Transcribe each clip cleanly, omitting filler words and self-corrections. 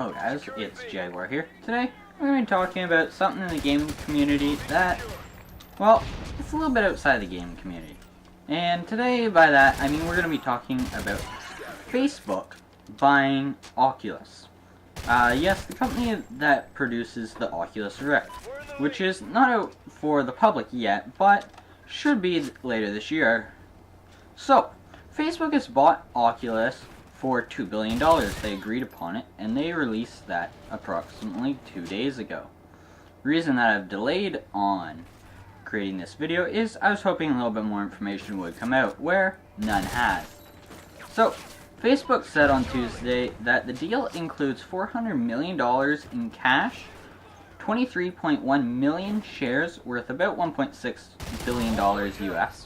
Hello guys, it's Jaguar here. Today, we're going to be talking about something in the gaming community that, well, it's a little bit outside the gaming community. And today, by that, I mean we're going to be talking about Facebook buying Oculus. Yes, the company that produces the Oculus Rift, which is not out for the public yet, but should be later this year. So, Facebook has bought Oculus for $2 billion. They agreed upon it, and they released that approximately 2 days ago. The reason that I've delayed on creating this video is I was hoping a little bit more information would come out, where none has. So, Facebook said on Tuesday that the deal includes $400 million in cash, 23.1 million shares worth about $1.6 billion US.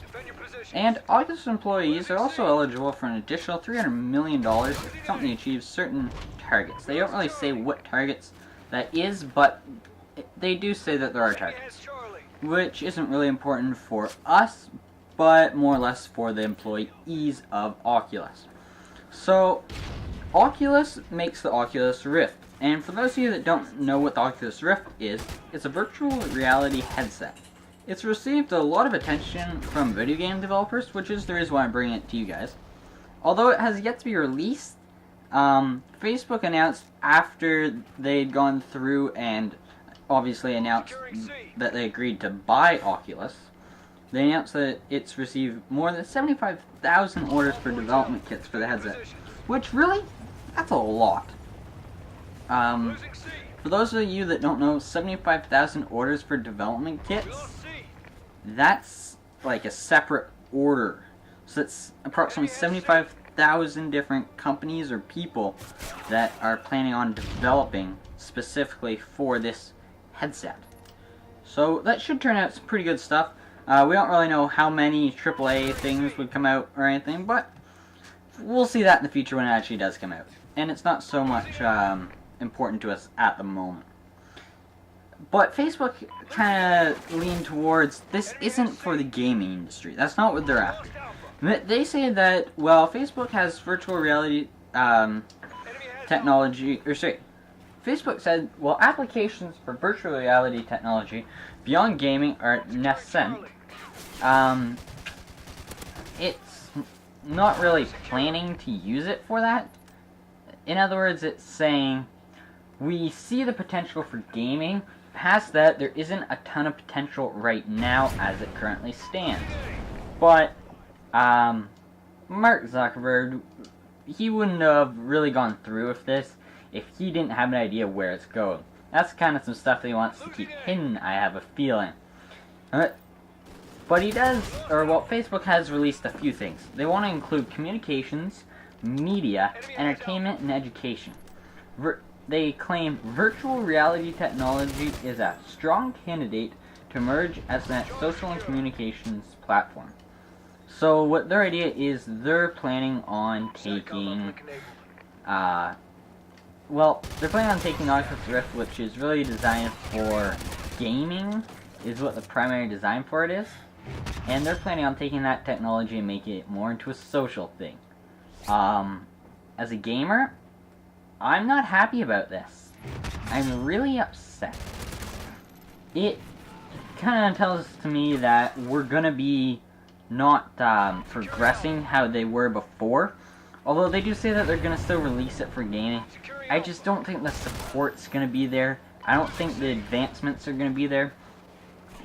And Oculus employees are also eligible for an additional $300 million if the company achieves certain targets. They don't really say what targets that is, but they do say that there are targets, which isn't really important for us, but more or less for the employees of Oculus. So, Oculus makes the Oculus Rift, and for those of you that don't know what the Oculus Rift is, it's a virtual reality headset. It's received a lot of attention from video game developers, which is the reason why I'm bringing it to you guys. Although it has yet to be released, Facebook announced after they'd gone through and obviously announced that they agreed to buy Oculus, they announced that it's received more than 75,000 orders for development kits for the headset. Which, really? That's a lot. For those of you that don't know, 75,000 orders for development kits, that's like a separate order. So that's approximately 75,000 different companies or people that are planning on developing specifically for this headset. So that should turn out some pretty good stuff. We don't really know how many AAA things would come out or anything, but we'll see that in the future when it actually does come out. And it's not so much important to us at the moment. But Facebook kind of leaned towards, this isn't for the gaming industry. That's not what they're after. They say that, well, Facebook has virtual reality technology, Facebook said, well, applications for virtual reality technology beyond gaming are nascent. It's not really planning to use it for that. In other words, it's saying, we see the potential for gaming. Past that, there isn't a ton of potential right now as it currently stands. But, Mark Zuckerberg, he wouldn't have really gone through with this if he didn't have an idea where it's going. That's kind of some stuff that he wants to keep hidden, I have a feeling. But he does, or well, Facebook has released a few things. They want to include communications, media, entertainment, and education. They claim virtual reality technology is a strong candidate to emerge as a social and communications platform. So what their idea is, they're planning on taking, they're planning on taking Oculus Rift, which is really designed for gaming, is what the primary design for it is. And they're planning on taking that technology and making it more into a social thing. As a gamer, I'm not happy about this. I'm really upset. It kind of tells to me that we're gonna be not progressing how they were before. Although they do say that they're gonna still release it for gaming. I just don't think the support's gonna be there. I don't think the advancements are gonna be there.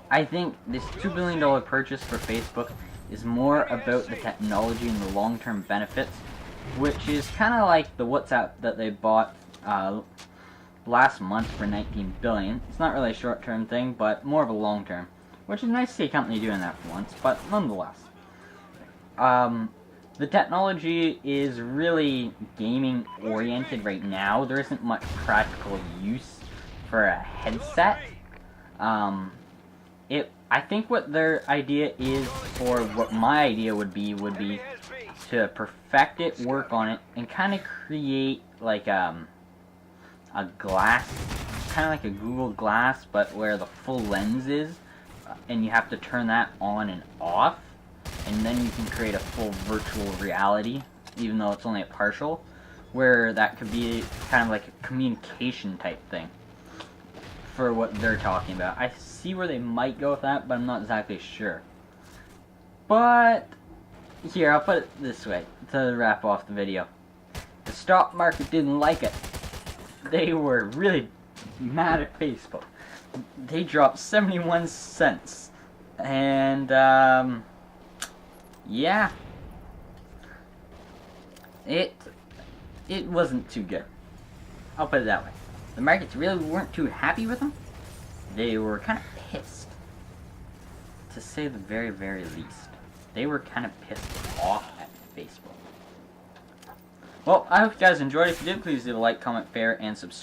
I think this $2 billion purchase for Facebook is more about the technology and the long-term benefits, which is kind of like the WhatsApp that they bought last month for $19 billion. It's not really a short-term thing, but more of a long-term, which is nice to see a company doing that for once, but nonetheless. The technology is really gaming-oriented right now. There isn't much practical use for a headset. I think what their idea is, or what my idea would be to perfect it, work on it, and kind of create like a glass, kind of like a Google Glass, but where the full lens is, and you have to turn that on and off, and then you can create a full virtual reality, even though it's only a partial. where that could be kind of like a communication type thing for what they're talking about. I see where they might go with that, but I'm not exactly sure. But here, I'll put it this way to wrap off the video. The stock market didn't like it. They were really mad at Facebook. They dropped 71 cents. And, yeah. It wasn't too good. I'll put it that way. The markets really weren't too happy with them. They were kind of pissed. To say the very, very least. They were kind of pissed off at Facebook. Well, I hope you guys enjoyed. If you did, please leave a like, comment, share, and subscribe.